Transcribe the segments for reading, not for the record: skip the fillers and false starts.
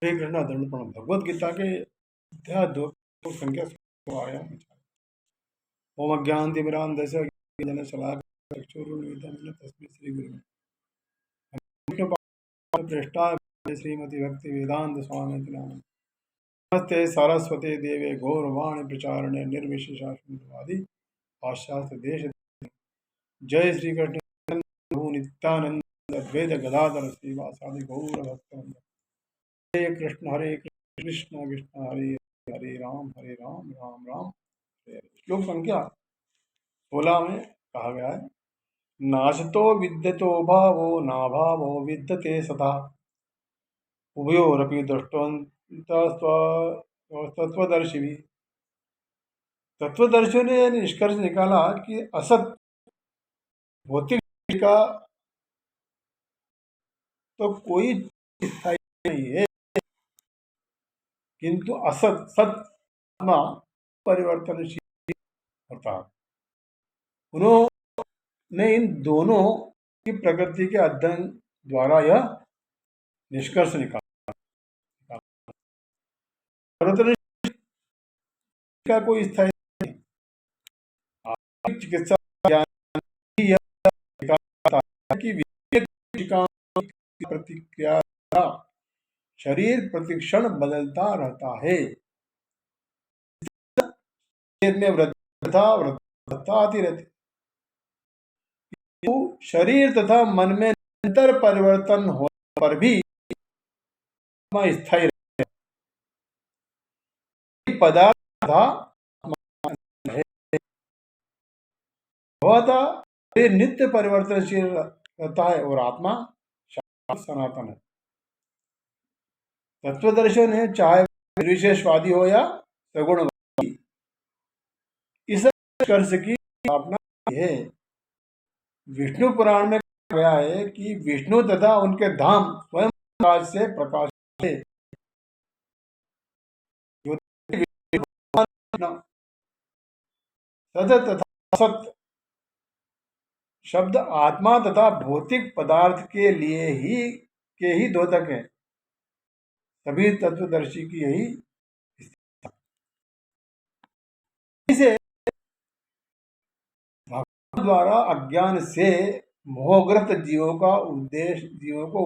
हरे कृष्णा दंड प्रणाम। भगवद गीता के अध्याय 2 संख्या 16 आया। ओम अज्ञानतिमिरान्धस्य ज्ञानशलाकया चक्षुरुन्मीलितं तस्मै श्रीगुरुवे पृष्ठाय श्रीमती भक्ति वेदांत स्वामी नाम नमस्ते सरस्वती देवे गौरवाणी प्रचारणे निर्विशेषा शून्यवादी पाश्चात्य देश। जय श्री कृष्ण नित्यानंद अद्वैत गदाधर श्रीवासादि गौर भक्त। हरे कृष्ण कृष्ण कृष्ण हरे हरे राम राम राम हरे हरे। श्लोक संख्या 16 में कहा गया है, नाशतो विद्यतो भावो नाभावो विद्यते सदा उभयोरपि दृष्टवन्तस्त्वदर्शी। तत्वदर्शियों ने निष्कर्ष निकाला कि असत भौतिक का तो कोई स्थायी नहीं है, किंतु असत सत आत्मा परिवर्तनशील होता है। उन्होंने इन दोनों की प्रकृति के अध्ययन द्वारा यह निष्कर्ष निकाला। परिवर्तनशील का कोई स्थायी नहीं। चिकित्सा ज्ञान यह दिखाता है कि प्रतिक्रिया शरीर प्रतिक्षण बदलता रहता है। शरीर में वृद्धता आती रहती, शरीर तथा मन में निरंतर परिवर्तन होने पर भी आत्मा स्थायी रहती। पदार्थ है नित्य परिवर्तनशील रहता है और आत्मा सनातन है। तत्वदर्शन है, चाहे निर्विशेषवादी हो या सगुणवादी, इस निष्कर्ष की स्थापना है। विष्णु पुराण में कहा गया है कि विष्णु तथा उनके धाम स्वयं प्रकाश से प्रकाशित है। सत तथा सत शब्द आत्मा तथा भौतिक पदार्थ के ही द्योतक है। सभी तत्वदर्शी की यही इसे भगवान द्वारा अज्ञान से मोहग्रस्त जीवों को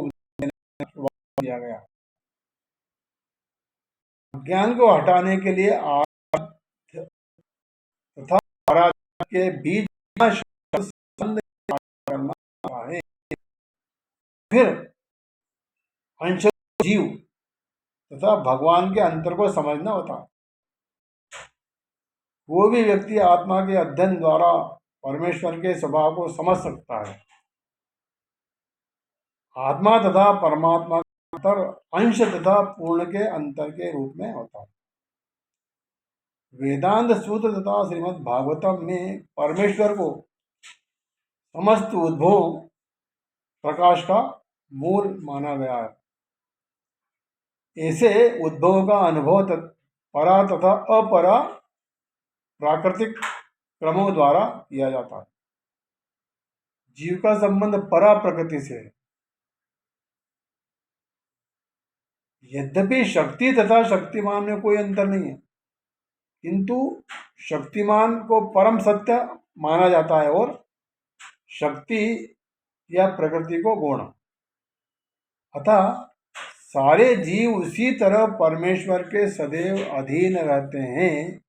दिया गया। अज्ञान को हटाने के लिए तथा आराधना के बीच करना है। फिर अंश जीव तथा भगवान के अंतर को समझना होता है। वो भी व्यक्ति आत्मा के अध्ययन द्वारा परमेश्वर के स्वभाव को समझ सकता है। आत्मा तथा परमात्मा का अंतर अंश तथा पूर्ण के अंतर के रूप में होता है। वेदांत सूत्र तथा श्रीमद् भागवतम में परमेश्वर को समस्त उद्भव प्रकाश का मूल माना गया है। ऐसे उद्भव का अनुभव परा तथा अपरा प्राकृतिक क्रमों द्वारा किया जाता है। जीव का संबंध परा प्रकृति से है। यद्यपि शक्ति तथा शक्तिमान में कोई अंतर नहीं है, किंतु शक्तिमान को परम सत्य माना जाता है और शक्ति या प्रकृति को गौण। अतः सारे जीव उसी तरह परमेश्वर के सदैव अधीन रहते हैं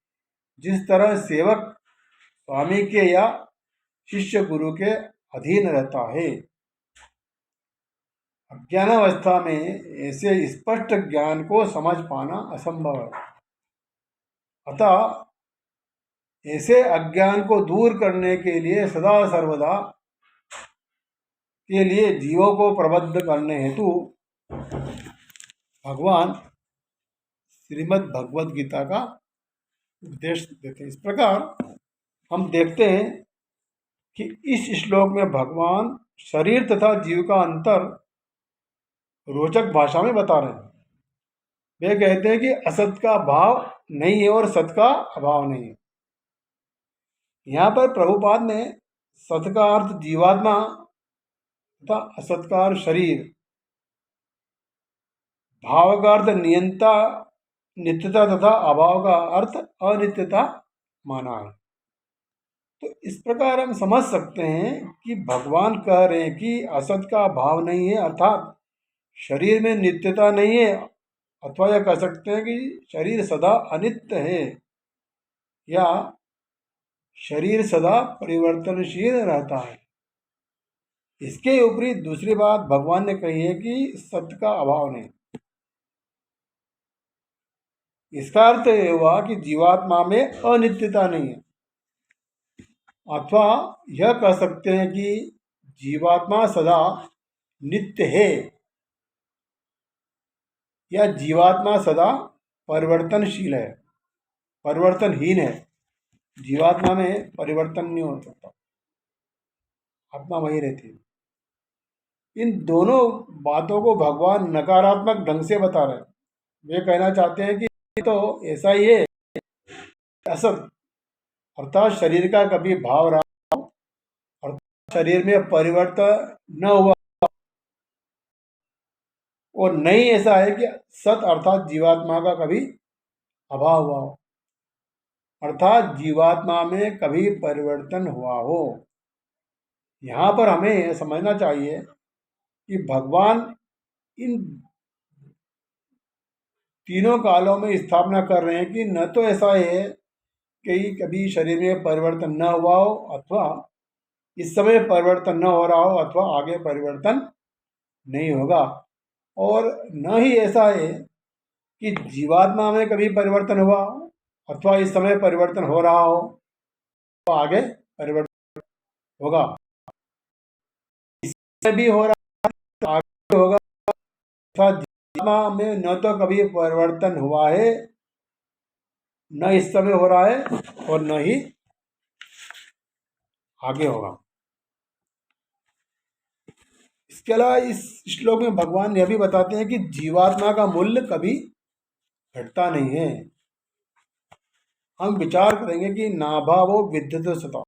जिस तरह सेवक स्वामी के या शिष्य गुरु के अधीन रहता है। अज्ञानावस्था में ऐसे स्पष्ट ज्ञान को समझ पाना असंभव है। अतः ऐसे अज्ञान को दूर करने के लिए सदा सर्वदा के लिए जीवों को प्रबुद्ध करने हेतु भगवान श्रीमद् भगवद गीता का उपदेश देते हैं। इस प्रकार हम देखते हैं कि इस श्लोक में भगवान शरीर तथा जीव का अंतर रोचक भाषा में बता रहे हैं। वे कहते हैं कि असत का भाव नहीं है और सत का अभाव नहीं है। यहाँ पर प्रभुपाद ने सत का अर्थ जीवात्मा तथा असत का अर्थ शरीर भाव का अर्थ नियंता नित्यता तथा अभाव का अर्थ अनित्यता माना है। तो इस प्रकार हम समझ सकते हैं कि भगवान कह रहे हैं कि असत का भाव नहीं है, अर्थात शरीर में नित्यता नहीं है, अथवा यह कह सकते हैं कि शरीर सदा अनित्य है या शरीर सदा परिवर्तनशील रहता है। इसके ऊपरी दूसरी बात भगवान ने कही है कि सत्य का अभाव नहीं। इसका अर्थ यह हुआ कि जीवात्मा में अनित्यता नहीं है, अथवा यह कह सकते हैं कि जीवात्मा सदा नित्य है या जीवात्मा सदा परिवर्तनशील है, परिवर्तनहीन है। जीवात्मा में परिवर्तन नहीं हो सकता, आत्मा वही रहती है। इन दोनों बातों को भगवान नकारात्मक ढंग से बता रहे हैं। वे कहना चाहते हैं कि तो ऐसा ही है, असत अर्थात शरीर का कभी भाव रहा और शरीर में परिवर्तन न हुआ, और नहीं ऐसा है कि सत अर्थात जीवात्मा का कभी अभाव हुआ हो, अर्थात जीवात्मा में कभी परिवर्तन हुआ हो। यहाँ पर हमें समझना चाहिए कि भगवान इन तीनों कालों में स्थापना कर रहे हैं कि न तो ऐसा है कि कभी शरीर में परिवर्तन न हुआ हो, अथवा इस समय परिवर्तन न हो रहा हो, अथवा आगे परिवर्तन नहीं होगा, और न ही ऐसा है कि जीवात्मा में कभी परिवर्तन हुआ हो अथवा इस समय परिवर्तन हो रहा हो तो आगे परिवर्तन होगा। इसमें भी हो रहा है तो आगे होगा, अथवा जीवात्मा में न तो कभी परिवर्तन हुआ है, न इस समय हो रहा है, और न ही आगे होगा। इसके अलावा इस श्लोक में भगवान यह भी बताते हैं कि जीवात्मा का मूल्य कभी घटता नहीं है। हम विचार करेंगे कि नाभावो विद्यते सता,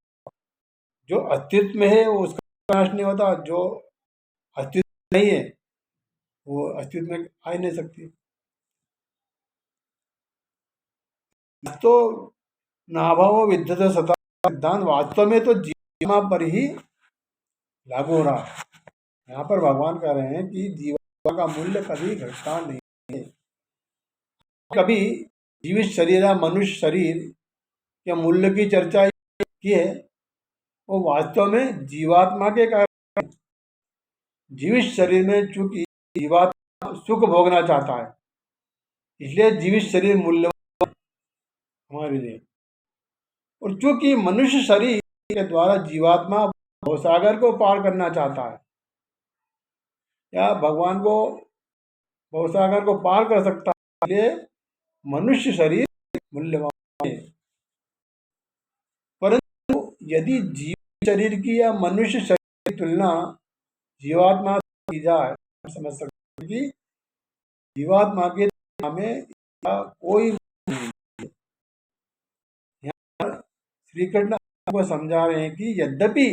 जो अस्तित्व में है वो उसका नाश नहीं होता, जो अस्तित्व नहीं है वो अस्तित्व में आ ही नहीं सकती। तो नाभावो विद्यते सता सिद्धांत वास्तव में तो जीवात्मा पर ही लागू हो रहा है। यहाँ पर भगवान कह रहे हैं कि जीवात्मा का मूल्य कभी घटता नहीं है। कभी जीवित शरीर या मनुष्य शरीर के मूल्य की चर्चा की है, वो वास्तव में जीवात्मा के कारण। जीवित शरीर में चूंकि जीवात्मा सुख भोगना चाहता है, इसलिए जीवित शरीर मूल्यवान हमारे लिए। और चूंकि मनुष्य शरीर के द्वारा जीवात्मा भवसागर को पार करना चाहता है या भगवान को भवसागर को पार कर सकता है, इसलिए मनुष्य शरीर मूल्यवान है। परंतु यदि जीव शरीर की या मनुष्य शरीर की तुलना जीवात्मा की जाए, हम समझ सकते हैं कि जीवात्मा के तुलना में कोई नहीं। यहाँ श्री कृष्ण को समझा रहे हैं कि यद्यपि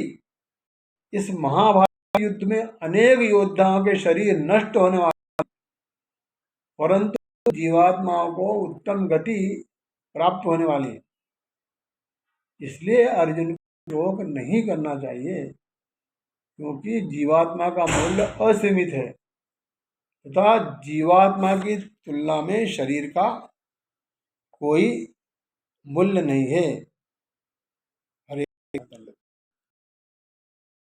इस महाभारत युद्ध में अनेक योद्धाओं के शरीर नष्ट होने वाले, परंतु जीवात्माओं को उत्तम गति प्राप्त होने वाली है। इसलिए अर्जुन को शोक नहीं करना चाहिए, क्योंकि जीवात्मा का मूल्य असीमित है तथा जीवात्मा की तुलना में शरीर का कोई मूल्य नहीं है। हरे